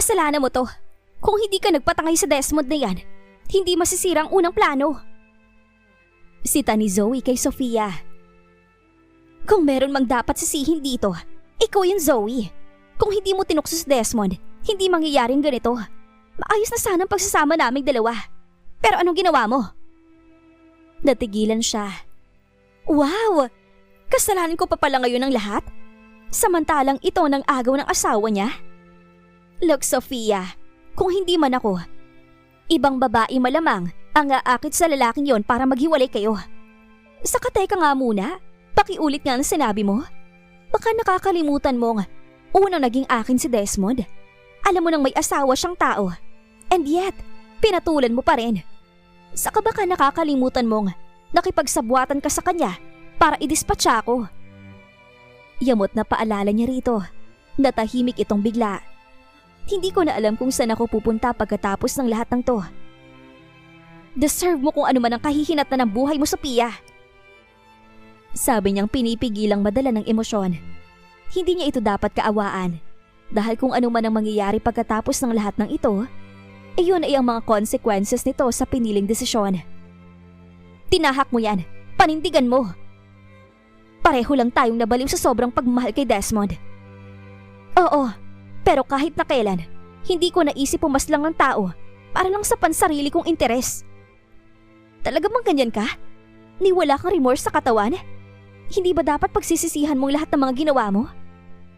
Kasalanan mo to. Kung hindi ka nagpatangay sa Desmond na yan, hindi masisira ang unang plano. Sita ni Zoe kay Sofia. Kung meron mang dapat sisihin dito, ikaw yung Zoe. Kung hindi mo tinukso si Desmond, hindi mangyayaring ganito. Maayos na sana ang pagsasama naming dalawa. Pero anong ginawa mo? Natigilan siya. Wow! Kasalanan ko pa pala ngayon ang lahat? Samantalang ito ng agaw ng asawa niya? Look, Sofia, kung hindi man ako, ibang babae malamang ang aakit sa lalaking yon para maghiwalay kayo. Saka teka nga muna, pakiulit nga ang sinabi mo. Baka nakakalimutan mong unang naging akin si Desmond. Alam mo nang may asawa siyang tao. And yet, pinatulan mo pa rin. Saka baka nakakalimutan mong nakipagsabwatan ka sa kanya para idispatcha ako. Yamot na paalala niya rito. Natahimik itong bigla. Hindi ko na alam kung saan ako pupunta pagkatapos ng lahat ng to. Deserve mo kung ano man ang kahihinatnan ng buhay mo, Sophia. Sabi niyang pinipigilang madala ng emosyon. Hindi niya ito dapat kaawaan. Dahil kung ano man ang mangyayari pagkatapos ng lahat ng ito, iyon ay ang mga consequences nito sa piniling desisyon. Tinahak mo yan. Panindigan mo. Pareho lang tayong nabaliw sa sobrang pagmamahal kay Desmond. Oo, pero kahit na kailan, hindi ko naisip pumaslang ng tao para lang sa pansarili kong interes. Talaga bang ganyan ka? Ni wala kang remorse sa katawan? Hindi ba dapat pagsisisihan mong lahat ng mga ginawa mo?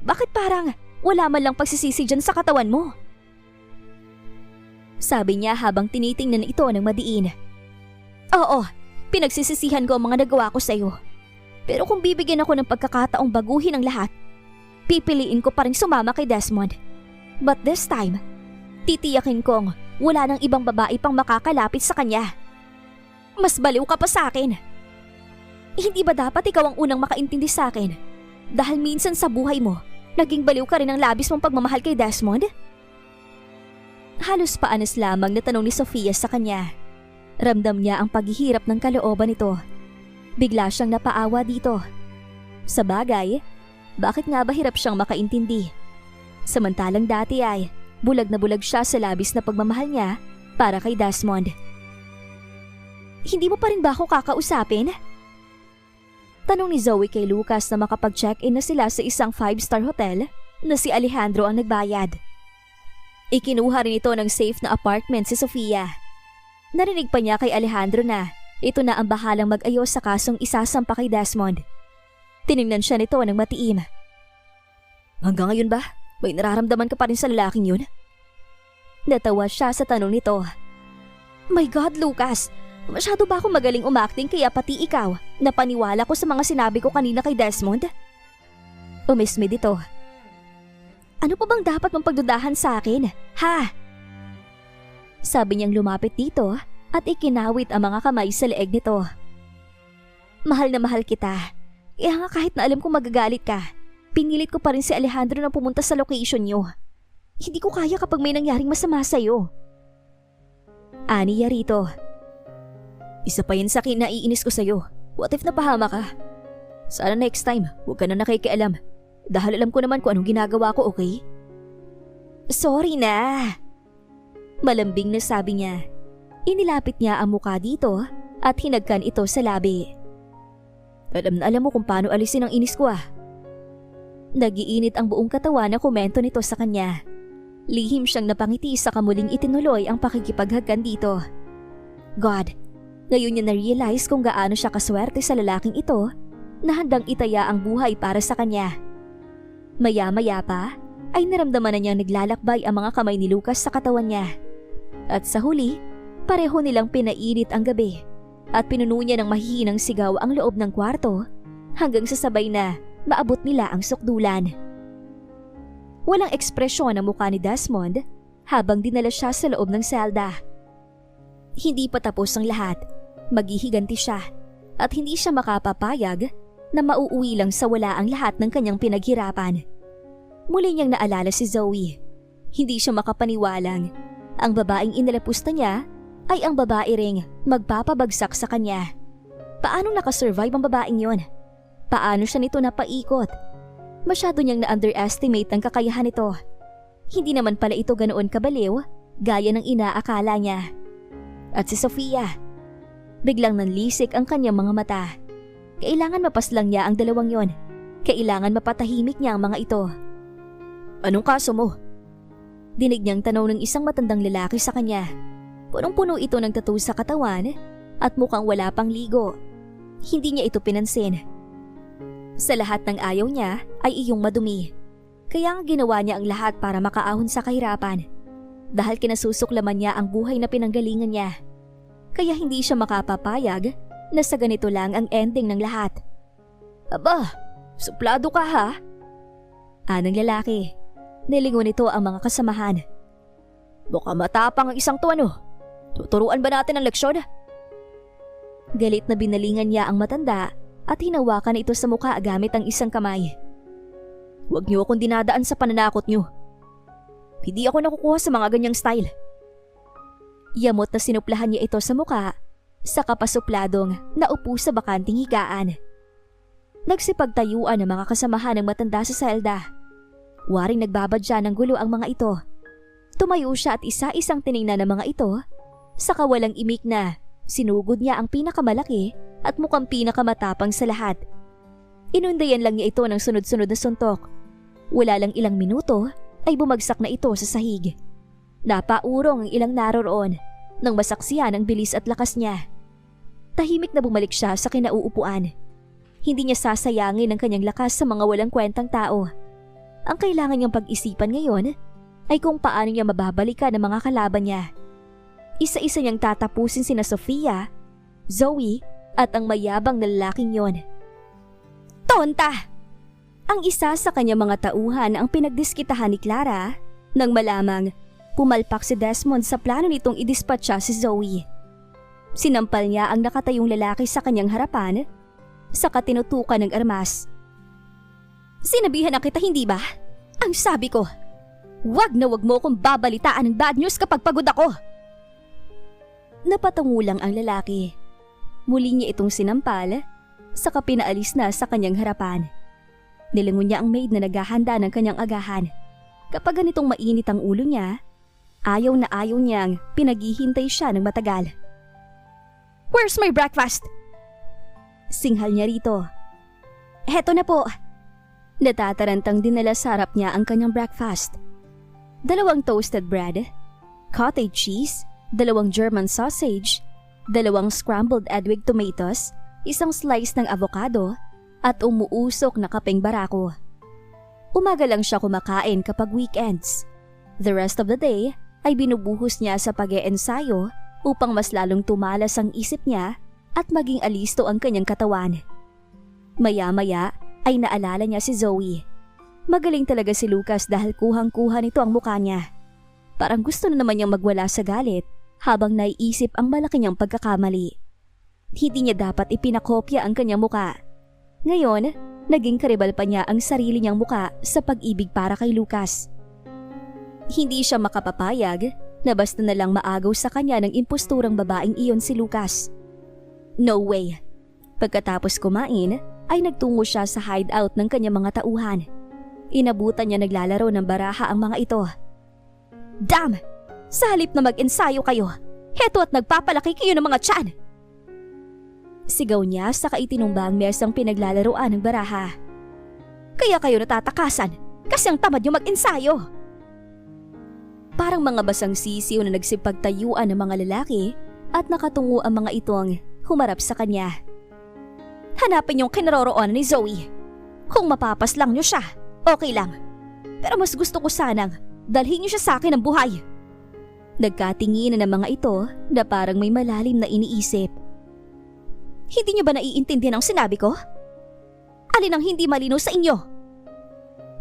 Bakit parang wala man lang pagsisisi dyan sa katawan mo? Sabi niya habang tinitingnan ito ng madiin. Oo, pinagsisisihan ko ang mga nagawa ko sa iyo. Pero kung bibigyan ako ng pagkakataong baguhin ang lahat, pipiliin ko pa rin sumama kay Desmond. But this time, titiyakin kong wala nang ibang babae pang makakalapit sa kanya. Mas baliw ka pa sa akin. Hindi ba dapat ikaw ang unang makaintindi sa akin? Dahil minsan sa buhay mo, naging baliw ka rin ang labis mong pagmamahal kay Desmond? Halos paanas lamang na tanong ni Sofia sa kanya. Ramdam niya ang paghihirap ng kalooban nito. Bigla siyang napaawa dito. Sa bagay, bakit nga ba hirap siyang makaintindi? Samantalang dati ay bulag na bulag siya sa labis na pagmamahal niya para kay Desmond. Hindi mo pa rin ba ako kakausapin? Tanong ni Zoe kay Lucas na makapag-check-in na sila sa isang 5-star hotel na si Alejandro ang nagbayad. Ikinuha rin ito ng safe na apartment si Sofia. Narinig pa niya kay Alejandro na ito na ang bahalang mag-ayos sa kasong isasampa kay Desmond. Tiningnan siya nito ng matiim. Hanggang ngayon ba? May nararamdaman ka pa rin sa lalaking yun? Natawa siya sa tanong nito. My God, Lucas! Masyado ba akong magaling umakting kaya pati ikaw napaniwala ko sa mga sinabi ko kanina kay Desmond? Umismid ito. Ano pa bang dapat mong pagdudahan sa akin? Ha? Sabi niyang lumapit dito at ikinawit ang mga kamay sa leeg nito. Mahal na mahal kita. Kaya nga kahit na alam kong magagalit ka, pinilit ko pa rin si Alejandro na pumunta sa location niyo. Hindi ko kaya kapag may nangyaring masama sa'yo. Aniya rito. Isa pa yan sa akin na iinis ko sa'yo. What if napahama ka? Sana next time, huwag ka na nakikialam. Dahil alam ko naman kung anong ginagawa ko, okay? Sorry na. Malambing na sabi niya. Inilapit niya ang mukha dito at hinagkan ito sa labi. Alam na alam mo kung paano alisin ang inis ko ah. Nagiinit ang buong katawan na komento nito sa kanya. Lihim siyang napangiti sa kamuling itinuloy ang pakikipaghagkan dito. God, ngayon niya na-realize kung gaano siya kaswerte sa lalaking ito na handang itaya ang buhay para sa kanya. Maya-maya pa ay naramdaman na niyang naglalakbay ang mga kamay ni Lucas sa katawan niya. At sa huli, pareho nilang pinainit ang gabi at pinuno niya ng mahihinang sigaw ang loob ng kwarto hanggang sa sabay na maabot nila ang sukdulan. Walang ekspresyon ang mukha ni Desmond habang dinala siya sa loob ng selda. Hindi pa tapos ang lahat, maghihiganti siya at hindi siya makapapayag na mauuwi lang sa wala ang lahat ng kanyang pinaghirapan. Muli niyang naalala si Zoe. Hindi siya makapaniwalang ang babaeng inalapusta niya ay ang babae ring magpapabagsak sa kanya. Paano nakasurvive ang babaeng yon? Paano siya nito napaikot? Masyado niyang na-underestimate ang kakayahan nito. Hindi naman pala ito ganoon kabaliw gaya ng inaakala niya. At si Sofia, biglang nanlisik ang kanyang mga mata. Kailangan mapaslang niya ang dalawang yon. Kailangan mapatahimik niya ang mga ito. Anong kaso mo? Dinig niyang tanong ng isang matandang lalaki sa kanya. Punong-puno ito ng tattoo sa katawan at mukhang wala pang ligo. Hindi niya ito pinansin. Sa lahat ng ayaw niya ay iyong madumi. Kaya nga ginawa niya ang lahat para makaahon sa kahirapan. Dahil kinasusuklaman niya ang buhay na pinanggalingan niya. Kaya hindi siya makapapayag na sa ganito lang ang ending ng lahat. Aba, suplado ka ha? Anang lalaki. Nilingon nito ang mga kasamahan. Baka matapang ang isang to ano? Tuturuan ba natin ang leksyon? Galit na binalingan niya ang matanda at hinawakan ito sa mukha gamit ang isang kamay. Huwag niyo akong dinadaan sa pananakot niyo. Hindi ako nakukuha sa mga ganyang style. Yamot na sinuplahan niya ito sa mukha, saka pasupladong naupo sa bakanting higaan. Nagsipagtayuan ang mga kasamahan ng matanda sa selda. Waring nagbabadya ng gulo ang mga ito. Tumayo siya at isa-isang tiningnan ng mga ito, saka walang imik na sinugod niya ang pinakamalaki at mukhang pinakamatapang sa lahat. Inundayan lang niya ito ng sunod-sunod na suntok. Wala lang ilang minuto ay bumagsak na ito sa sahig. Napaurong ang ilang naroroon nang masaksihan ang bilis at lakas niya. Tahimik na bumalik siya sa kinauupuan. Hindi niya sasayangin ang kanyang lakas sa mga walang kwentang tao. Ang kailangan niyang pag-isipan ngayon ay kung paano niya mababalikan ang mga kalaban niya. Isa-isa niyang tatapusin sina Sofia, Zoe at ang mayabang na lalaking yon. Tonta! Ang isa sa kanyang mga tauhan ang pinagdiskitahan ni Clara nang malamang pumalpak si Desmond sa plano nitong idispatcha si Zoe. Sinampal niya ang nakatayong lalaki sa kanyang harapan, saka tinutukan ng armas. Sinabihan na kita, hindi ba? Ang sabi ko, wag na wag mo akong babalitaan ng bad news kapag pagod ako. Napatungo lang ang lalaki. Muli niya itong sinampal, saka pinaalis na sa kanyang harapan. Nilingon niya ang maid na naghahanda ng kanyang agahan. Kapag ganitong mainit ang ulo niya, ayaw na ayaw niyang pinaghihintay siya ng matagal. Where's my breakfast? Singhal niya rito. Heto na po. Natatarantang dinala sa harap niya ang kanyang breakfast. 2 toasted bread, cottage cheese, 2 German sausage, 2 scrambled egg with tomatoes, 1 slice ng avocado, at umuusok na kapeng barako. Umaga lang siya kumakain kapag weekends. The rest of the day ay binubuhos niya sa pag-eensayo upang mas lalong tumalas ang isip niya at maging alisto ang kanyang katawan. Maya-maya ay naalala niya si Zoe. Magaling talaga si Lucas dahil kuhang-kuha nito ang mukha niya. Parang gusto na naman niyang magwala sa galit habang naiisip ang malaki niyang pagkakamali. Hindi niya dapat ipinakopya ang kanyang mukha. Ngayon, naging karibal pa niya ang sarili niyang mukha sa pag-ibig para kay Lucas. Hindi siya makapapayag na basta na lang maagaw sa kanya ng imposturang babaeng iyon si Lucas. No way. Pagkatapos kumain, ay nagtungo siya sa hideout ng kanyang mga tauhan. Inabutan niya naglalaro ng baraha ang mga ito. Damn! Sa halip na mag-ensayo kayo, heto at nagpapalaki kayo ng mga tiyan! Sigaw niya sa kaitinumba ang mesang pinaglalaroan ng baraha. Kaya kayo natatakasan kasi ang tamad niyo mag-ensayo. Parang mga basang sisiw na nagsipagtayuan ng mga lalaki at nakatungo ang mga itong humarap sa kanya. Hanapin yung kinaroroonan ni Zoe. Kung mapapaslang niyo siya, okay lang. Pero mas gusto ko sanang dalhin niyo siya sa akin ng buhay. Nagkatinginan ng mga ito na parang may malalim na iniisip. Hindi niyo ba naiintindihan ang sinabi ko? Alin ang hindi malinaw sa inyo?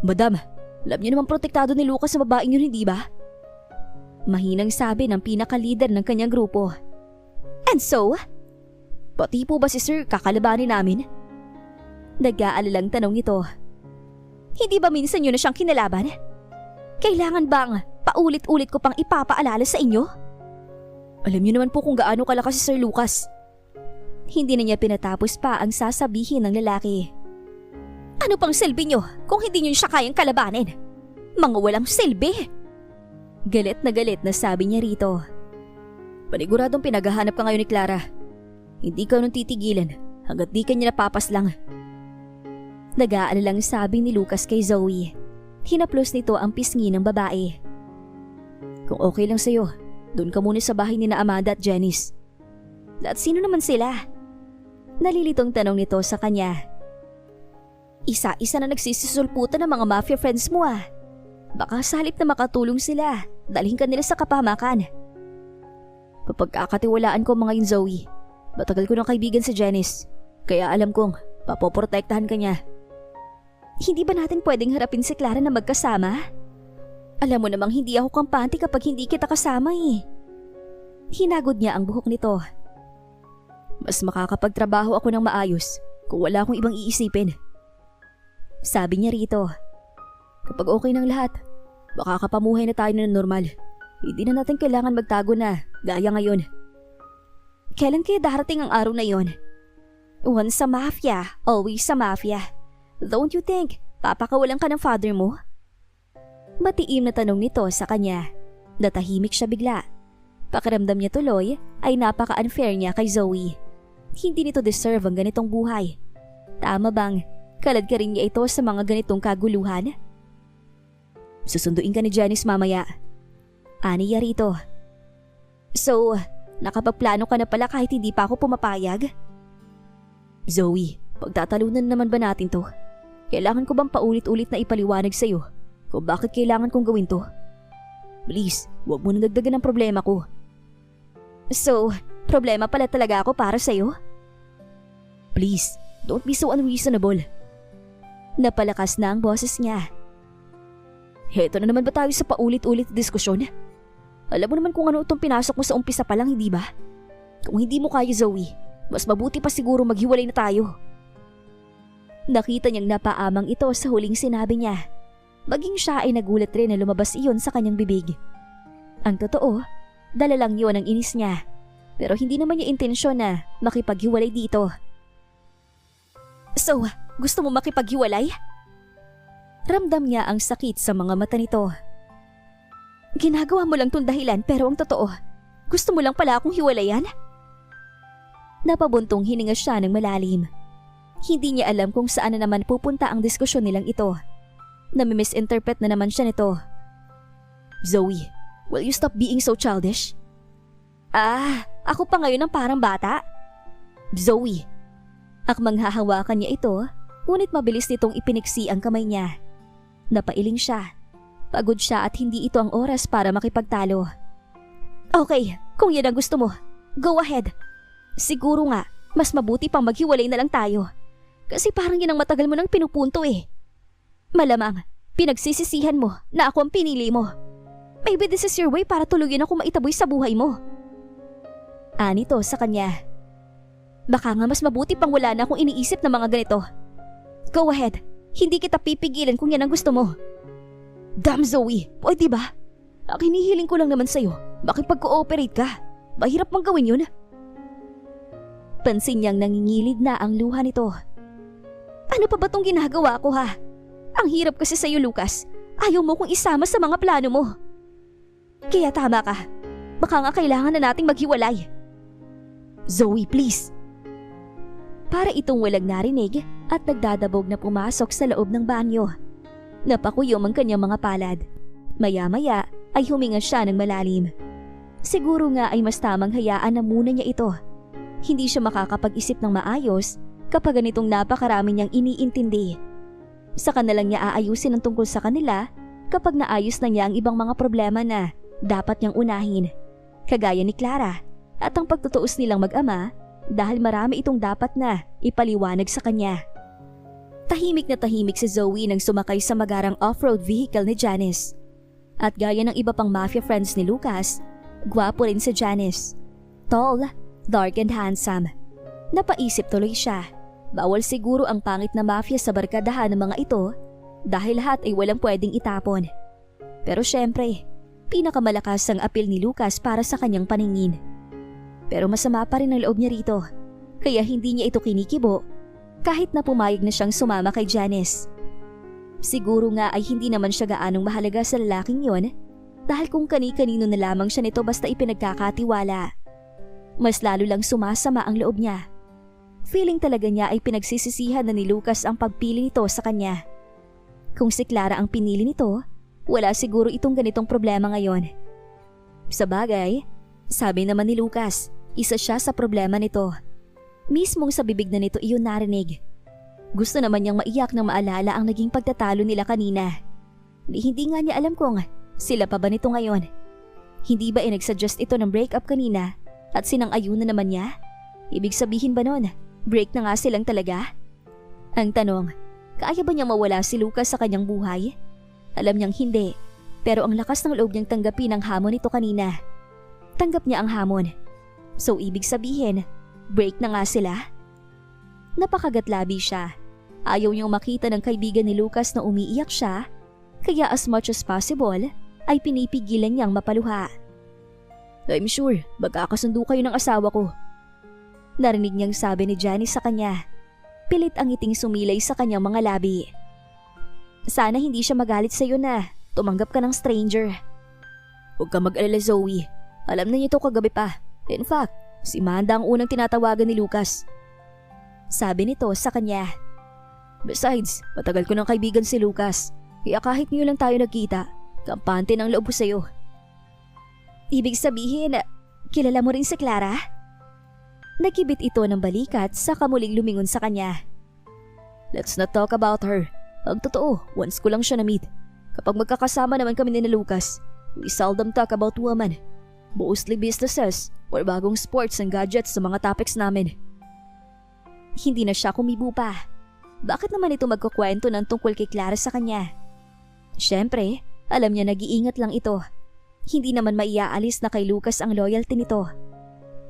Madam, alam niyo naman protektado ni Lucas sa babaeng yun, hindi ba? Mahinang sabi ng pinaka-leader ng kanyang grupo. And so? Pati po ba si Sir kakalabanin namin? Nag-aalalang tanong ito. Hindi ba minsan yun na siyang kinalaban? Kailangan bang paulit-ulit ko pang ipapaalala sa inyo? Alam niyo naman po kung gaano kalakas si Sir Lucas. Hindi na niya pinatapos pa ang sasabihin ng lalaki. Ano pang silbi niyo kung hindi niyo siya kayang kalabanin? Mga walang silbi! Galit na sabi niya rito. Paniguradong pinaghahanap ka ngayon ni Clara. Hindi ka nun titigilan hanggat di ka niya napapaslang. Nag-aalalang sabi ni Lucas kay Zoe. Hinaplos nito ang pisngi ng babae. Kung okay lang sa'yo, doon ka muna sa bahay ni na Amanda at Janice. At sino naman sila? Nalilitong tanong nito sa kanya. Isa-isa na nagsisisulputan ng mga mafia friends mo ah. Baka sa halip na makatulong sila, dalhin ka nila sa kapahamakan. Papagkakatiwalaan ko mga yun, Zoe. Matagal ko ng kaibigan si Janice, kaya alam kong papoprotektahan ka niya. Hindi ba natin pwedeng harapin si Clara na magkasama? Alam mo namang hindi ako kampante kapag hindi kita kasama eh. Hinagod niya ang buhok nito. Mas makakapagtrabaho ako ng maayos kung wala akong ibang iisipin. Sabi niya rito. Kapag okay ng lahat, makakapamuhay na tayo ng normal. Hindi na natin kailangan magtago na, gaya ngayon. Kailan kaya darating ang araw na yon? Once sa mafia, always sa mafia. Don't you think, papakawalan ka ng father mo? Matiim na tanong nito sa kanya. Natahimik siya bigla. Pakiramdam niya tuloy ay napaka-unfair niya kay Zoe. Hindi nito deserve ang ganitong buhay. Tama bang, kalad ka rin niya ito sa mga ganitong kaguluhan? Susunduin ka ni Janice mamaya. Aniya rito. So, nakapagplano ka na pala kahit hindi pa ako pumapayag? Zoe, pagtatalunan naman ba natin to? Kailangan ko bang paulit-ulit na ipaliwanag sa'yo kung bakit kailangan kong gawin to? Please, huwag mo na dagdagan ang problema ko. So, problema pala talaga ako para sa'yo? Please, don't be so unreasonable. Napalakas na ang boses niya. Heto na naman ba tayo sa paulit-ulit na diskusyon? Alam mo naman kung ano itong pinasok mo sa umpisa pa lang, hindi ba? Kung hindi mo kaya, Zoe, mas mabuti pa siguro maghiwalay na tayo. Nakita niyang napaamang ito sa huling sinabi niya. Maging siya ay nagulat rin na lumabas iyon sa kanyang bibig. Ang totoo, dala lang yun ang inis niya. Pero hindi naman niya intensyon na makipaghiwalay dito. So, gusto mo makipaghiwalay? Ramdam niya ang sakit sa mga mata nito. Ginagawa mo lang tong dahilan pero ang totoo, gusto mo lang pala akong hiwalayan? Napabuntong hininga siya ng malalim. Hindi niya alam kung saan na naman pupunta ang diskusyon nilang ito. Nami-misinterpret na naman siya nito. Zoe, will you stop being so childish? Ako pa ngayon ang parang bata? Zoe. Akmang hahawakan niya ito, ngunit mabilis nitong ipiniksi ang kamay niya. Napailing siya. Pagod siya at hindi ito ang oras para makipagtalo. Okay, kung yan ang gusto mo, go ahead. Siguro nga, mas mabuti pang maghiwalay na lang tayo. Kasi parang yan ang matagal mo nang pinupunto eh. Malamang, pinagsisisihan mo na ako ang pinili mo. Maybe this is your way para tuluyan ako maitaboy sa buhay mo. Anito sa kanya. Baka nga mas mabuti pang wala na akong iniisip na mga ganito. Go ahead. Hindi kita pipigilan kung yan ang gusto mo. Damn Zoe, pwede ba? Ang hinihiling ko lang naman sa'yo, makipag-cooperate ka. Mahirap mang gawin yun. Pansin niyang nangingilid na ang luha nito. Ano pa ba tong ginagawa ko ha? Ang hirap kasi sa'yo Lucas. Ayaw mo kong isama sa mga plano mo. Kaya tama ka. Baka nga kailangan na nating maghiwalay. Zoe, please. Para itong walang narinig at nagdadabog na pumasok sa loob ng banyo. Napakuyom ang kanyang mga palad. Maya-maya ay huminga siya ng malalim. Siguro nga ay mas tamang hayaan na muna niya ito. Hindi siya makakapag-isip ng maayos kapag ganitong napakarami niyang iniintindi. Saka na lang niya aayusin ang tungkol sa kanila kapag naayos na niya ang ibang mga problema na dapat niyang unahin. Kagaya ni Clara at ang pagtutuos nilang mag-ama dahil marami itong dapat na ipaliwanag sa kanya. Tahimik na tahimik si Zoe nang sumakay sa magarang off-road vehicle ni Janice. At gaya ng iba pang mafia friends ni Lucas, gwapo rin si Janice. Tall, dark and handsome. Napaisip tuloy siya. Bawal siguro ang pangit na mafia sa barkadahan ng mga ito dahil lahat ay walang pwedeng itapon. Pero syempre, pinakamalakas ang appeal ni Lucas para sa kanyang paningin. Pero masama pa rin ang loob niya rito, kaya hindi niya ito kinikibo kahit na pumayag na siyang sumama kay Janice. Siguro nga ay hindi naman siya gaanong mahalaga sa lalaking yon, Dahil kung kani-kanino na lamang siya nito basta ipinagkakatiwala. Mas lalo lang sumasama ang loob niya. Feeling talaga niya ay pinagsisisihan na ni Lucas ang pagpili nito sa kanya. Kung si Clara ang pinili nito, wala siguro itong ganitong problema ngayon. Sa bagay, sabi naman ni Lucas, isa siya sa problema nito. Mismong sa bibig na nito iyon narinig. Gusto naman niyang maiyak nang maalala ang naging pagtatalo nila kanina. Hindi nga niya alam kung sila pa ba nito ngayon. Hindi ba nagsuggest ito ng breakup kanina at sinang-ayunan naman niya? Ibig sabihin ba nun, break na nga silang talaga? Ang tanong, kaya ba niyang mawala si Lucas sa kanyang buhay? Alam niyang hindi, pero ang lakas ng loob niyang tanggapin ang hamon nito kanina. Tanggap niya ang hamon. So ibig sabihin, break na nga sila? Napakagatlabi siya. Ayaw niyang makita ng kaibigan ni Lucas na umiiyak siya, kaya as much as possible ay pinipigilan niyang mapaluha. I'm sure, magkakasundo kayo ng asawa ko. Narinig niyang sabi ni Janice sa kanya. Pilit ang ngiting sumilay sa kanyang mga labi. Sana hindi siya magalit sa iyo na tumanggap ka ng stranger. Huwag ka mag-alala, Zoe. Alam na niya ito kagabi pa. In fact, si Manda ang unang tinatawagan ni Lucas. Sabi nito sa kanya. Besides, matagal ko ng kaibigan si Lucas. Kaya kahit ngayon lang tayo nagkita, kampante ng loob ko sa'yo. Ibig sabihin, kilala mo rin si Clara? Nakibit ito ng balikat sa kamuling lumingon sa kanya. Let's not talk about her. Ang totoo, once ko lang siya na-meet. Kapag magkakasama naman kami ni Lucas, we seldom talk about women. Mostly businesses or bagong sports and gadgets sa mga topics namin. Hindi na siya kumibo pa. Bakit naman ito magkukwento ng tungkol kay Clara sa kanya? Siyempre, alam niya nag-iingat lang ito. Hindi naman maiaalis na kay Lucas ang loyalty nito.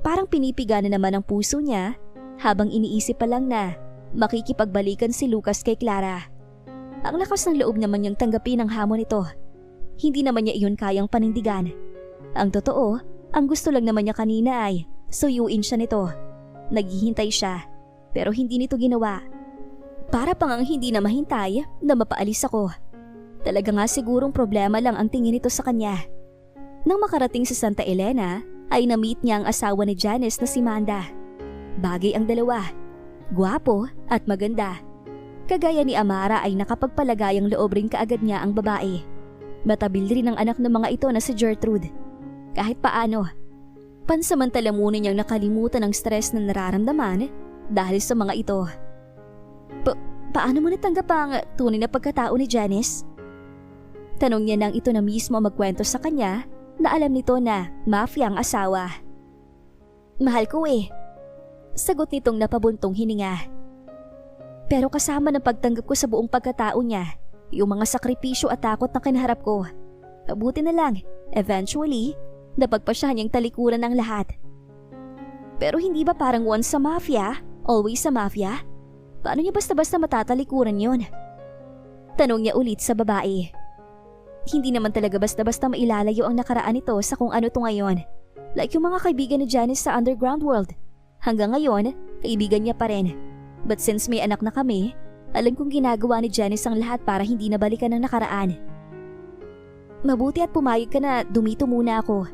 Parang pinipiga na naman ang puso niya habang iniisip pa lang na makikipagbalikan si Lucas kay Clara. Ang lakas ng loob naman niyang tanggapin ang hamon nito. Hindi naman niya iyon kayang panindigan. Ang totoo, ang gusto lang naman niya kanina ay suyuin siya nito. Naghihintay siya, pero hindi nito ginawa. Para pang ang hindi na mahintay na mapaalis ako. Talaga nga sigurong problema lang ang tingin nito sa kanya. Nang makarating sa Santa Elena, ay na-meet niya ang asawa ni Janice na si Manda. Bagay ang dalawa, gwapo at maganda. Kagaya ni Amara ay nakapagpalagayang loob rin kaagad niya ang babae. Matabil rin ang anak ng mga ito na si Gertrude. Kahit paano, pansamantala muna niyang nakalimutan ang stress na nararamdaman dahil sa mga ito. Paano mo natanggap ang tunay na pagkatao ni Janice? Tanong niya nang ito na mismo magkwento sa kanya na alam nito na mafia ang asawa. Mahal ko eh. Sagot nitong napabuntong hininga. Pero kasama ng pagtanggap ko sa buong pagkatao niya, yung mga sakripisyo at takot na kinaharap ko. Mabuti na lang, eventually, napagpasya niyang talikuran ang lahat. Pero hindi ba parang once sa mafia, always sa mafia? Paano niya basta-basta matatalikuran yon? Tanong niya ulit sa babae. Hindi naman talaga basta-basta mailalayo ang nakaraan nito sa kung ano to ngayon. Like yung mga kaibigan ni Janice sa underground world. Hanggang ngayon, kaibigan niya pa rin. But since may anak na kami, alam kong ginagawa ni Janice ang lahat para hindi nabalikan ang nakaraan. Mabuti at pumayag ka na dumito muna ako.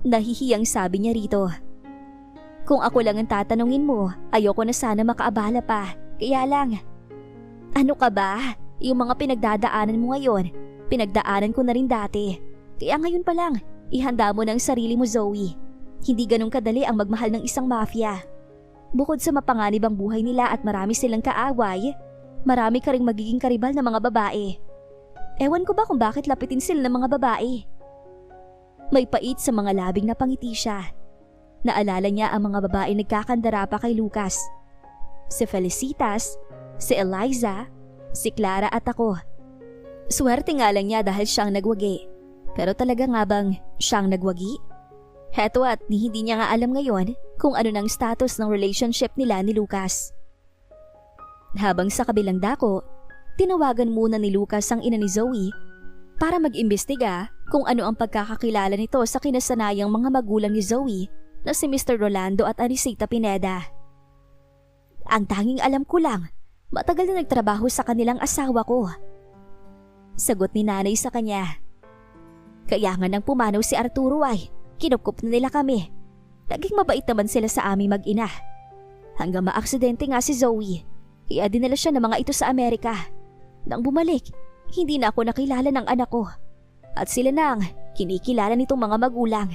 Nahihiyang sabi niya rito. Kung ako lang ang tatanungin mo, ayoko na sana makaabala pa. Kaya lang. Ano ka ba? Yung mga pinagdadaanan mo ngayon, pinagdaanan ko na rin dati. Kaya ngayon pa lang, ihanda mo ng sarili mo, Zoe. Hindi ganun kadali ang magmahal ng isang mafia. Bukod sa mapanganib ang buhay nila at marami silang kaaway, marami ka ring magiging karibal na mga babae. Ewan ko ba kung bakit lapitin sila ng mga babae. May pait sa mga labing napangiti siya. Naalala niya ang mga babae nagkakandara pa kay Lucas. Si Felicitas, si Eliza, si Clara at ako. Swerte nga lang niya dahil siyang nagwagi. Pero talaga nga bang siyang nagwagi? Heto at hindi niya nga alam ngayon kung ano ng status ng relationship nila ni Lucas. Habang sa kabilang dako, tinawagan muna ni Lucas ang ina ni Zoe para mag-imbestiga kung ano ang pagkakakilala nito sa kinasanayang mga magulang ni Zoe na si Mr. Rolando at Anisita Pineda. Ang tanging alam ko lang, matagal na nagtrabaho sa kanilang asawa ko. Sagot ni nanay sa kanya. Kaya nga nang pumanaw si Arturo ay kinukup na nila kami. Naging mabait naman sila sa aming mag-ina. Hanggang maaksidente nga si Zoe, kaya dinala siya ng mga ito sa Amerika. Nang bumalik, hindi na ako nakilala ng anak ko. At sila nang kinikilala nitong mga magulang.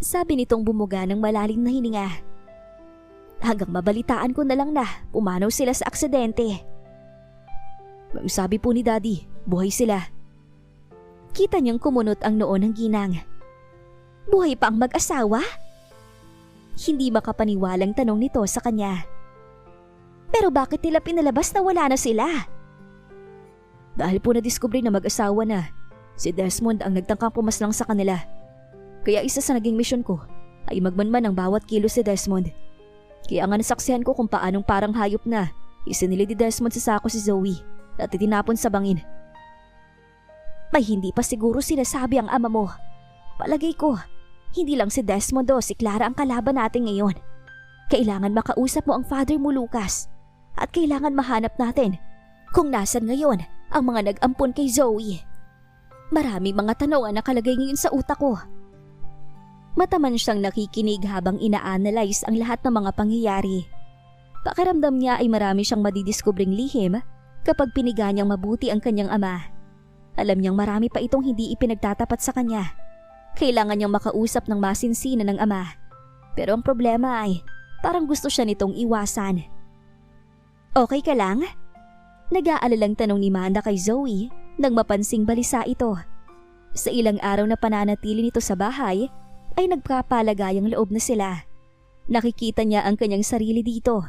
Sabi nitong bumuga ng malalim na hininga. Hanggang mabalitaan ko na lang na pumanaw sila sa aksidente. Ang sabi po ni Daddy, buhay sila. Kita niyang kumunot ang noo ng ginang. Buhay pa ang mag-asawa? Hindi makapaniwalang tanong nito sa kanya. Pero bakit nila pinalabas na wala na sila? Dahil po nadiskubre na mag-asawa na, si Desmond ang nagtangkang pumaslang sa kanila. Kaya isa sa naging misyon ko ay magmanman ang bawat kilo si Desmond. Kaya nga nasaksihan ko kung paanong parang hayop na isinilid ni Desmond sa sako si Zoe at itinapon sa bangin. May hindi pa siguro sinasabi ang ama mo. Palagay ko, hindi lang si Desmond o si Clara ang kalaban natin ngayon. Kailangan makausap mo ang father mo, Lucas. At kailangan mahanap natin kung nasan ngayon ang mga nag-ampon kay Zoe. Maraming mga tanong ang nakalagay ngayon sa utak ko. Mataman siyang nakikinig habang ina-analyze ang lahat ng mga pangyayari. Pakiramdam niya ay marami siyang madidiskubring lihim kapag piniga niyang mabuti ang kanyang ama. Alam niyang marami pa itong hindi ipinagtatapat sa kanya. Kailangan niyang makausap ng masinsinan ng ama. Pero ang problema ay parang gusto siya nitong iwasan. Okay ka lang? Nag-aalalang tanong ni Manda kay Zoe nang mapansing balisa ito. Sa ilang araw na pananatili nito sa bahay, ay nagpapalagayang loob na sila. Nakikita niya ang kanyang sarili dito.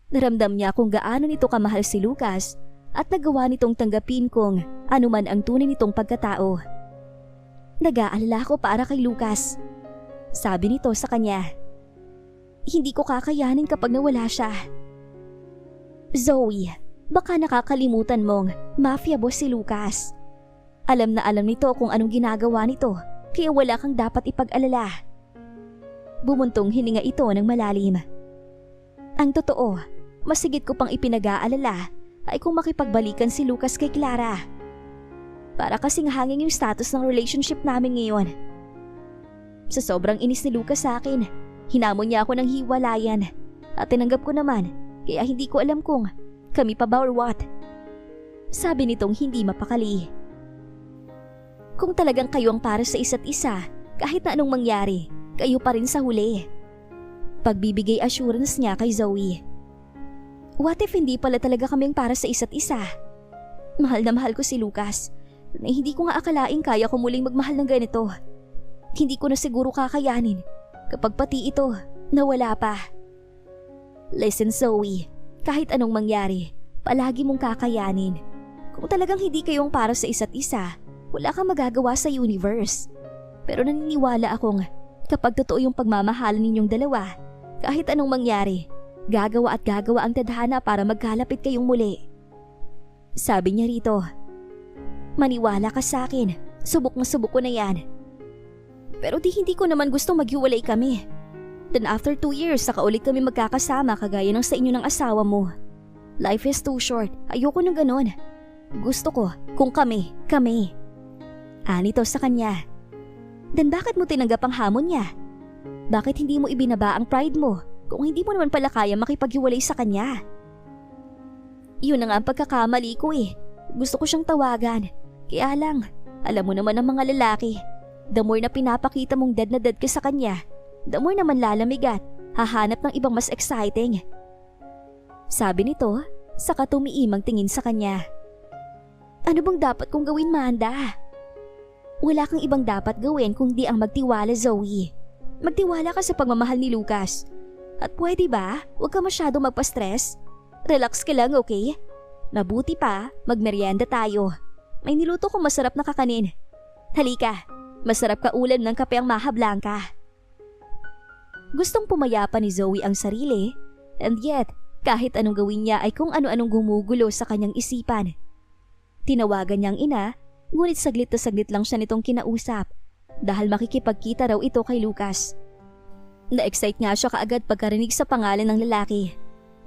Naramdam niya kung gaano nito kamahal si Lucas at nagawa nitong tanggapin kung anuman ang tunay nitong pagkatao. Nag-aalala ko para kay Lucas. Sabi nito sa kanya. Hindi ko kakayanin kapag nawala siya. Zoe, baka nakakalimutan mong mafia boss si Lucas. Alam na alam nito kung anong ginagawa nito. Kaya wala kang dapat ipag-alala. Bumuntong hininga ito ng malalim. Ang totoo, masigit ko pang ipinag-aalala ay kung makipagbalikan si Lucas kay Clara. Para kasing hangin yung status ng relationship namin ngayon. Sa sobrang inis ni Lucas sa akin, hinamon niya ako ng hiwalayan at tinanggap ko naman kaya hindi ko alam kung kami pa ba or what. Sabi nitong hindi mapakali. Kung talagang kayo ang para sa isa't isa, kahit na anong mangyari, kayo pa rin sa huli. Pagbibigay assurance niya kay Zoe. What if hindi pala talaga kaming para sa isa't isa? Mahal na mahal ko si Lucas, na hindi ko nga akalaing kaya ko muling magmahal ng ganito. Hindi ko na siguro kakayanin kapag pati ito nawala pa. Listen Zoe, kahit anong mangyari, palagi mong kakayanin. Kung talagang hindi kayong para sa isa't isa, wala kang magagawa sa universe. Pero naniniwala akong kapag totoo yung pagmamahalan ninyong dalawa, kahit anong mangyari, gagawa at gagawa ang tadhana para magkalapit kayong muli. Sabi niya rito, maniwala ka sa akin, subok na subok ko na yan. Pero hindi ko naman gusto maghiwalay kami. Then after 2 years, saka ulit kami magkakasama kagaya ng sa inyo ng asawa mo. Life is too short, ayoko ng ganon. Gusto ko kung kami. Anito sa kanya. Then bakit mo tinanggap ang hamon niya? Bakit hindi mo ibinaba ang pride mo kung hindi mo naman pala kaya makipaghiwalay sa kanya? Yun na nga ang pagkakamali ko eh. Gusto ko siyang tawagan. Kaya lang, alam mo naman ang mga lalaki. The more na pinapakita mong dead na dead ka sa kanya, the more naman lalamig at hahanap ng ibang mas exciting. Sabi nito, saka tumiimang tingin sa kanya. Ano bang dapat kong gawin, Manda? Wala kang ibang dapat gawin kundi ang magtiwala, Zoe. Magtiwala ka sa pagmamahal ni Lucas. At pwede ba, huwag ka masyado magpa-stress? Relax ka lang, okay? Mabuti pa, magmerienda tayo. May niluto kong masarap na kakanin. Halika, masarap ka ulam ng kape ang Maha Blanca. Gustong pumayapa ni Zoe ang sarili, and yet, kahit anong gawin niya ay kung ano-anong gumugulo sa kanyang isipan. Tinawagan niyang ina, ngunit saglit na saglit lang siya nitong kinausap dahil makikipagkita raw ito kay Lucas. Na-excite nga siya kaagad pagkarinig sa pangalan ng lalaki,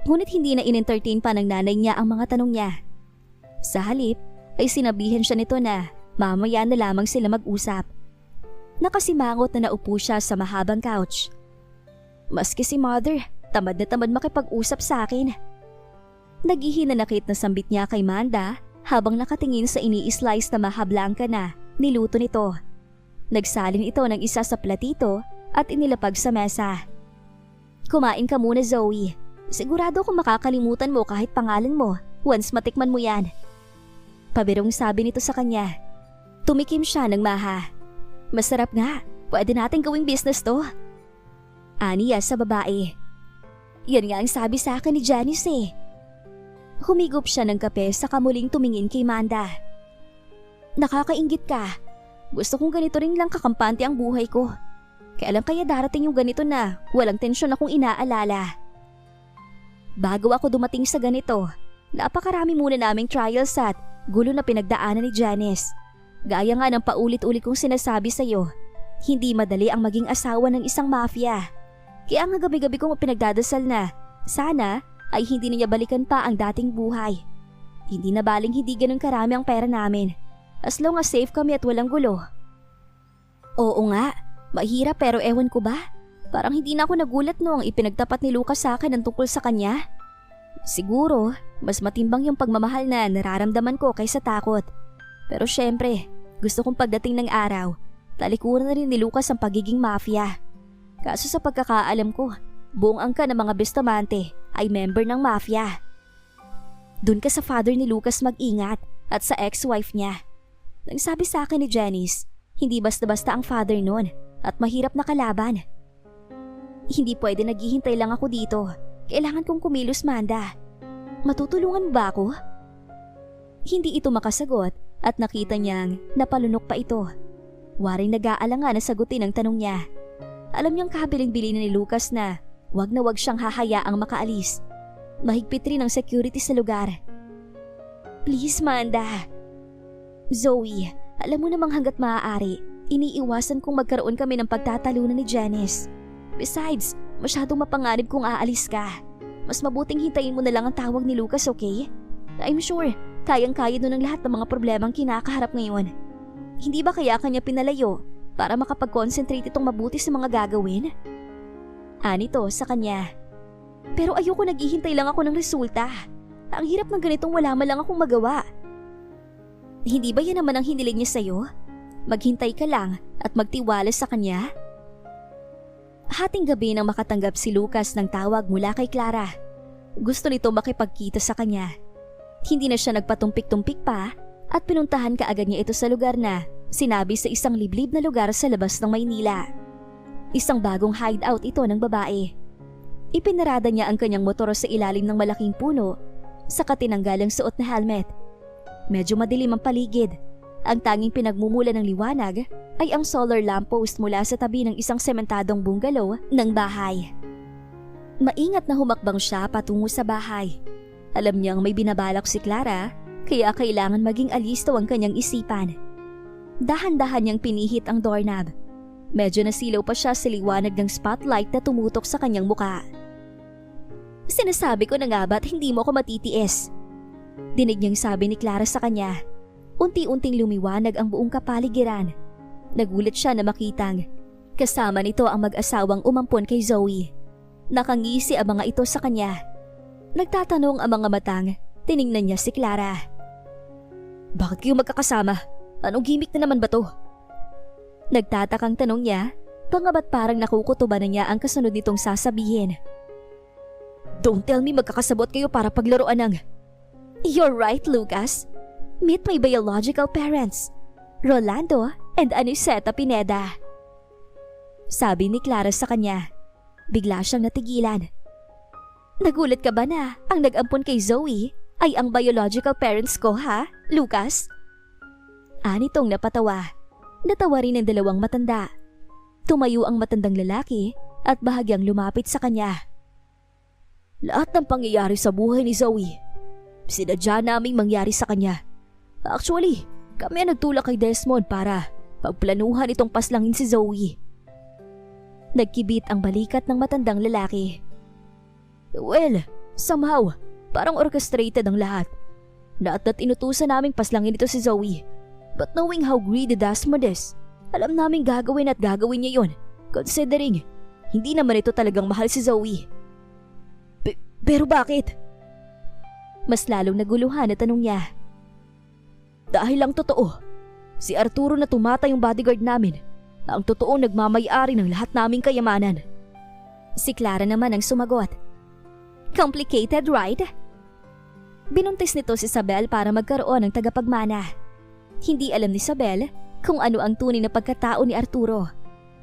ngunit hindi na in-entertain pa ng nanay niya ang mga tanong niya. Sa halip ay sinabihan siya nito na Mamaya na lamang sila mag-usap. Nakasimangot na naupo siya sa mahabang couch. Maski si Mother, tamad na tamad makipag-usap sa akin. Naghihinanakit na sambit niya kay Manda habang nakatingin sa ini-slice na mahablangka na niluto nito. Nagsalin ito ng isa sa platito at inilapag sa mesa. Kumain ka muna, Zoe. Sigurado kung makakalimutan mo kahit pangalan mo once matikman mo yan. Pabirong sabi nito sa kanya. Tumikim siya ng maha. Masarap nga, pwede natin gawing business to. Aniya sa babae. Yan nga ang sabi sa akin ni Janice eh. Humigop siya ng kape sa kamuling tumingin kay Manda. Nakakainggit ka. Gusto kong ganito rin lang kakampante ang buhay ko. Kailan kaya darating yung ganito na walang tensyon akong inaalala? Bago ako dumating sa ganito, napakarami muna naming trials at gulo na pinagdaanan ni Janice. Gaya nga ng paulit-ulit kong sinasabi sa'yo, hindi madali ang maging asawa ng isang mafia. Kaya nga gabi-gabi kong pinagdadasal na, sana ay hindi niya balikan pa ang dating buhay. Hindi na baling hindi ganun karami ang pera namin, as long as safe kami at walang gulo. Oo nga, mahirap pero ewan ko ba? Parang hindi na ako nagulat noong ipinagtapat ni Lucas sa akin ang tungkol sa kanya. Siguro, mas matimbang yung pagmamahal na nararamdaman ko kaysa takot. Pero syempre, gusto kong pagdating ng araw, talikuran na rin ni Lucas ang pagiging mafia. Kaso sa pagkakaalam ko, buong angka ng mga Bustamante ay member ng mafia. Doon ka sa father ni Lucas mag-ingat at sa ex-wife niya. Nagsabi sa akin ni Janice, hindi basta-basta ang father nun at mahirap na kalaban. Hindi pwede naghihintay lang ako dito. Kailangan kong kumilos, Manda. Matutulungan ba ako? Hindi ito makasagot at nakita niyang napalunok pa ito. Waring nag-aalangan na sagutin ang tanong niya. Alam niyang kabiling-bili ni Lucas na wag siyang hahayaang makaalis. Mahigpit rin ang security sa lugar. Please, Manda. Zoe, alam mo namang hanggat maaari, iniiwasan kong magkaroon kami ng pagtatalunan ni Janice. Besides, masyadong mapanganib kung aalis ka. Mas mabuting hintayin mo na lang ang tawag ni Lucas, okay? I'm sure, kayang-kaya nun ang lahat ng mga problemang kinakaharap ngayon. Hindi ba kaya kanya pinalayo para makapag-concentrate itong mabuti sa mga gagawin? Anito sa kanya. Pero ayoko, naghihintay lang ako ng resulta. Ang hirap ng ganitong wala man lang akong magawa. Hindi ba yan naman ang hiniling niya sa'yo? Maghintay ka lang at magtiwala sa kanya? Hating gabi nang makatanggap si Lucas ng tawag mula kay Clara. Gusto nito makipagkita sa kanya. Hindi na siya nagpatumpik-tumpik pa at pinuntahan kaagad niya ito sa lugar na sinabi sa isang liblib na lugar sa labas ng Maynila. Isang bagong hideout ito ng babae. Ipinarada niya ang kanyang motor sa ilalim ng malaking puno, saka tinanggal ang suot na helmet. Medyo madilim ang paligid. Ang tanging pinagmumula ng liwanag ay ang solar lamppost mula sa tabi ng isang sementadong bungalow ng bahay. Maingat na humakbang siya patungo sa bahay. Alam niyang may binabalak si Clara, kaya kailangan maging alisto ang kanyang isipan. Dahan-dahan niyang pinihit ang doorknob. Medyo nasilaw pa siya sa liwanag ng spotlight na tumutok sa kanyang muka. Sinasabi ko na nga ba't hindi mo ako matitiis? Dinig niyang sabi ni Clara sa kanya. Unti-unting lumiwanag ang buong kapaligiran. Nagulat siya na makitang kasama nito ang mag-asawang umampon kay Zoe. Nakangisi ang mga ito sa kanya. Nagtatanong ang mga matang, tiningnan niya si Clara. Bakit kayo magkakasama? Anong gimmick na naman ba to? Nagtatakang tanong niya, pangabat parang nakukutuban na niya ang kasunod nitong sasabihin. Don't tell me magkakasabot kayo para paglaruan ng... You're right, Lucas. Meet my biological parents, Rolando and Aniseta Pineda. Sabi ni Clara sa kanya. Bigla siyang natigilan. Nagulat ka ba na ang nag-ampon kay Zoe ay ang biological parents ko, ha, Lucas? Anitong napatawa. Natawa rin ang dalawang matanda. Tumayo ang matandang lalaki at bahagyang lumapit sa kanya. Lahat ng pangyayari sa buhay ni Zoe, sinadya naming mangyari sa kanya. Actually, kami ang nagtulak kay Desmond para pagplanuhan itong paslangin si Zoe. Nagkibit ang balikat ng matandang lalaki. Well, somehow, parang orchestrated ang lahat. Lahat inutusan naming paslangin ito si Zoe. But knowing how greedy Desmond is, alam namin gagawin at gagawin niya yon, considering hindi naman ito talagang mahal si Zoe. Pero bakit? Mas lalong naguluhan na tanong niya. Dahil lang totoo, si Arturo na tumata yung bodyguard namin, ang totoong nagmamay-ari ng lahat naming kayamanan. Si Clara naman ang sumagot. Complicated, right? Binuntis nito si Isabel para magkaroon ng tagapagmana. Hindi alam ni Isabel kung ano ang tunay na pagkatao ni Arturo.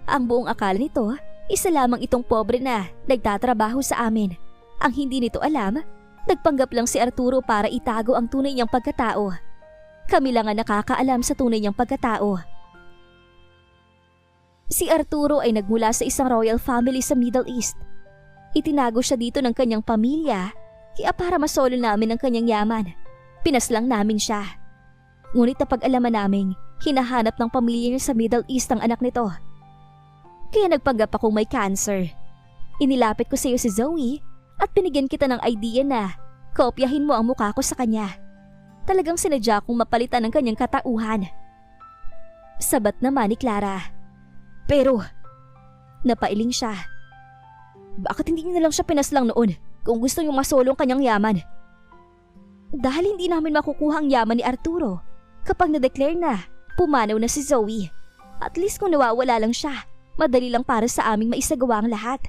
Ang buong akala nito, isa lamang itong pobre na nagtatrabaho sa amin. Ang hindi nito alam, nagpanggap lang si Arturo para itago ang tunay niyang pagkatao. Kami lang ang nakakaalam sa tunay niyang pagkatao. Si Arturo ay nagmula sa isang royal family sa Middle East. Itinago siya dito ng kanyang pamilya, kaya para masolo namin ang kanyang yaman, pinaslang namin siya. Ngunit napag-alaman namin, hinahanap ng pamilya niya sa Middle East ang anak nito. Kaya nagpanggap akong may cancer. Inilapit ko sa iyo si Zoe at binigyan kita ng idea na kopyahin mo ang mukha ko sa kanya. Talagang sinadya kong mapalitan ang kanyang katauhan. Sabat naman ni Clara. Pero, napailing siya. Bakit hindi niyo na lang siya pinaslang noon kung gusto niyong masolo ang kanyang yaman? Dahil hindi namin makukuha ang yaman ni Arturo kapag na-declare na pumanaw na si Zoe. At least kung nawawala lang siya, madali lang para sa aming maisagawa ang lahat.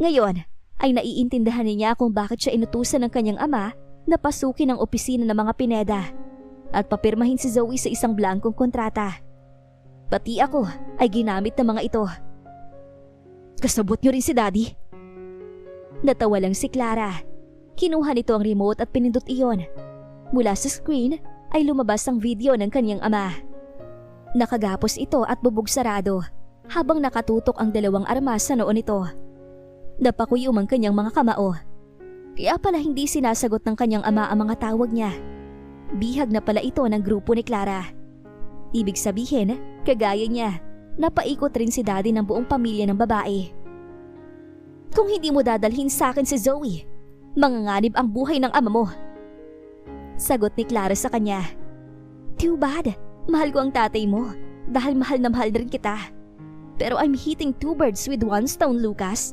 Ngayon, ay naiintindihan niya kung bakit siya inutusan ng kanyang ama na pasukin ang opisina ng mga Pineda at papirmahin si Zoe sa isang blankong kontrata. Pati ako ay ginamit ng mga ito. Kasabot niyo rin si Daddy? Natawa lang si Clara. Kinuha nito ang remote at pinindot iyon. Mula sa screen ay lumabas ang video ng kanyang ama. Nakagapos ito at bubog sarado habang nakatutok ang dalawang armas sa noo nito. Napakuyom ang kanyang mga kamao. Kaya pala hindi sinasagot ng kanyang ama ang mga tawag niya. Bihag na pala ito ng grupo ni Clara. Ibig sabihin, kagaya niya, napaikot rin si Daddy ng buong pamilya ng babae. Kung hindi mo dadalhin sa akin si Zoe, manganganib ang buhay ng ama mo. Sagot ni Clara sa kanya. Too bad, mahal ko ang tatay mo dahil mahal na rin kita. Pero I'm hitting two birds with one stone, Lucas.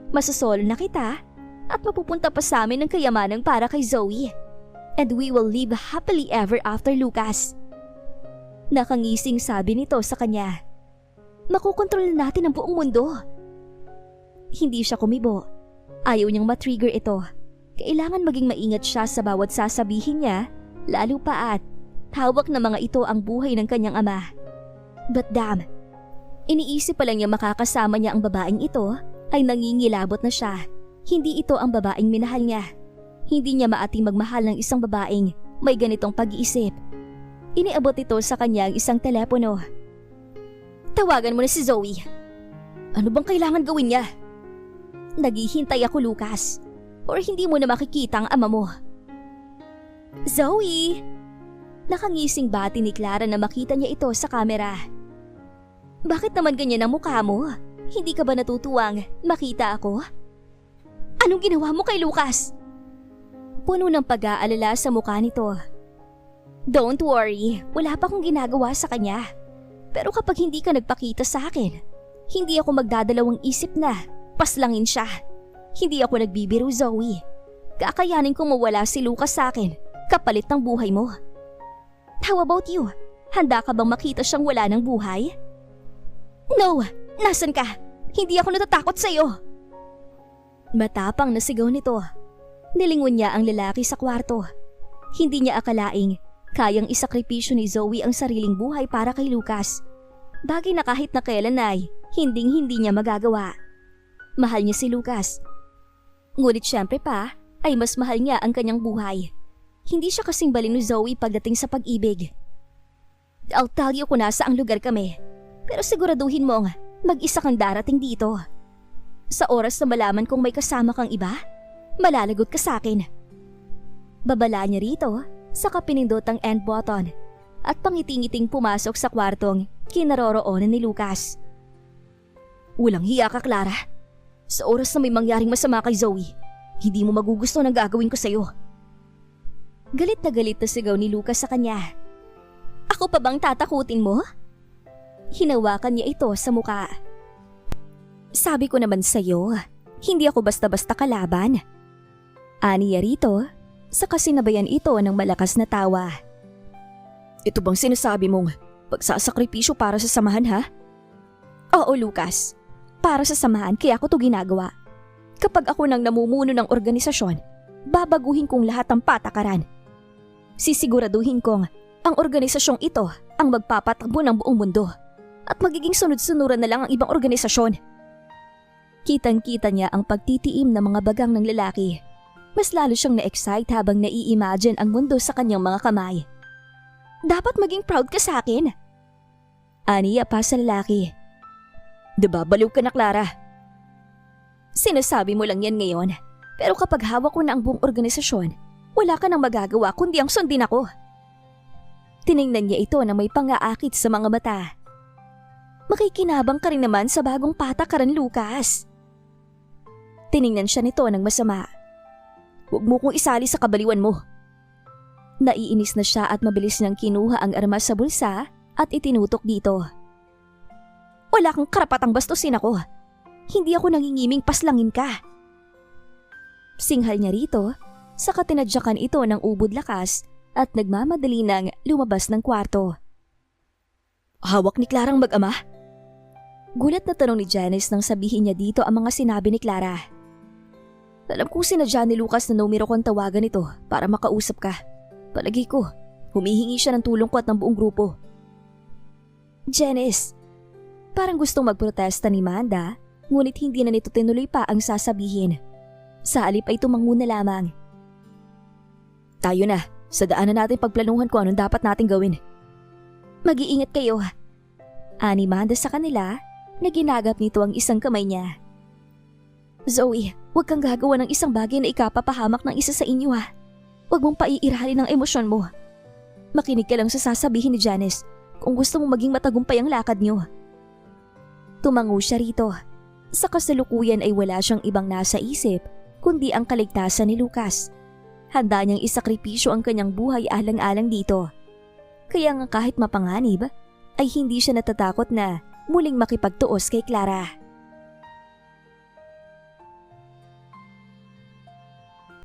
Masasolo na kita at mapupunta pa sa amin ng kayamanan para kay Zoe. And we will live happily ever after, Lucas. Nakangising sabi nito sa kanya. Makukontrol na natin ang buong mundo. Hindi siya kumibo. Ayaw niyang matrigger ito. Kailangan maging maingat siya sa bawat sasabihin niya, lalo pa at hawak na mga ito ang buhay ng kanyang ama. But damn, iniisip pa lang niya makakasama niya ang babaeng ito ay nangingilabot na siya. Hindi ito ang babaeng minahal niya. Hindi niya maating magmahal ng isang babaeng may ganitong pag-iisip. Iniabot ito sa kanya ang isang telepono. Tawagan mo na si Zoe. Ano bang kailangan gawin niya? Naghihintay ako, Lucas. Or hindi mo na makikita ang ama mo. Zoe! Nakangising bati ni Clara na makita niya ito sa kamera. Bakit naman ganyan ang mukha mo? Hindi ka ba natutuwang makita ako? Anong ginawa mo kay Lucas? Puno ng pag-aalala sa mukha nito. Don't worry, wala pa akong ginagawa sa kanya. Pero kapag hindi ka nagpakita sa akin, hindi ako magdadalawang isip na paslangin siya. Hindi ako nagbibiro, Zoe. Kakayanin kong mawala si Lucas sa akin kapalit ng buhay mo. How about you? Handa ka bang makita siyang wala ng buhay? No! Nasaan ka? Hindi ako natatakot sa'yo. Matapang na sigaw nito. Nilingon niya ang lalaki sa kwarto. Hindi niya akalaing kayang isakripisyo ni Zoe ang sariling buhay para kay Lucas. Bagay na kahit na kailan ay hindi niya magagawa. Mahal niya si Lucas. Ngunit syempre pa ay mas mahal niya ang kanyang buhay. Hindi siya kasing baliw ni Zoe pagdating sa pag-ibig. I'll tell you kung nasa ang lugar kami. Pero siguraduhin mong mag-isa kang darating dito. Sa oras na malaman kong may kasama kang iba, malalagot ka sa akin. Babala niya rito, saka pinindot ang end button at pangiting-iting pumasok sa kwartong kinaroroonan ni Lucas. Walang hiya ka, Clara. Sa oras na may mangyaring masama kay Zoe, hindi mo magugusto ng gagawin ko sa'yo. Galit na sigaw ni Lucas sa kanya. Ako pa bang tatakutin mo? Hinawakan niya ito sa muka. Sabi ko naman sa'yo, hindi ako basta-basta kalaban. Aniya rito, sa kasinabayan ito ng malakas na tawa. Ito bang sinasabi mong pagsasakripisyo para sa samahan ha? Oo Lucas, para sa samahan kaya ako to ginagawa. Kapag ako nang namumuno ng organisasyon, babaguhin kong lahat ng patakaran. Sisiguraduhin kong ang organisasyong ito ang magpapatakbo ng buong mundo at magiging sunod-sunuran na lang ang ibang organisasyon. Kitang-kita niya ang pagtitiim ng mga bagang ng lalaki. Mas lalo siyang na-excite habang nai-imagine ang mundo sa kanyang mga kamay. Dapat maging proud ka sa akin. Aniya pa sa lalaki. Diba baliw ka na Clara? Sinasabi mo lang yan ngayon, pero kapag hawak ko na ang buong organisasyon, wala ka nang magagawa kundi ang sundin ako. Tiningnan niya ito na may pangaakit sa mga mata. Makikinabang ka rin naman sa bagong patakaran, Lucas. Tiningnan siya nito ng masama. Huwag mo kong isali sa kabaliwan mo. Naiinis na siya at mabilis niyang kinuha ang armas sa bulsa at itinutok dito. Wala kang karapatang bastusin ako. Hindi ako nangingiming paslangin ka. Singhal niya rito, saka tinadyakan ito ng ubod lakas at nagmamadali nang lumabas ng kwarto. Hawak ni Clarang mag-ama? Gulat na tanong ni Janice nang sabihin niya dito ang mga sinabi ni Clara. Alam ko sinadya ni Lucas na numero kong tawagan ito para makausap ka. Palagi ko, humihingi siya ng tulong ko at ng buong grupo. Janice, parang gustong magprotesta ni Manda, ngunit hindi na nito tinuloy pa ang sasabihin. Sa halip ay tumango na lamang. Tayo na, sa daanan natin pagplanuhan kung anong dapat natin gawin. Mag-iingat kayo. Ani Manda sa kanila na ginagap nito ang isang kamay niya. Zoe, huwag kang gagawa ng isang bagay na ikapapahamak ng isa sa inyo ha. Huwag mong paiiralin ang emosyon mo. Makinig ka lang sa sasabihin ni Janice kung gusto mong maging matagumpay ang lakad niyo. Tumango siya rito. Sa kasalukuyan ay wala siyang ibang nasa isip kundi ang kaligtasan ni Lucas. Handa niyang isakripisyo ang kanyang buhay alang-alang dito. Kaya nga kahit mapanganib, ay hindi siya natatakot na muling makipagtuos kay Clara.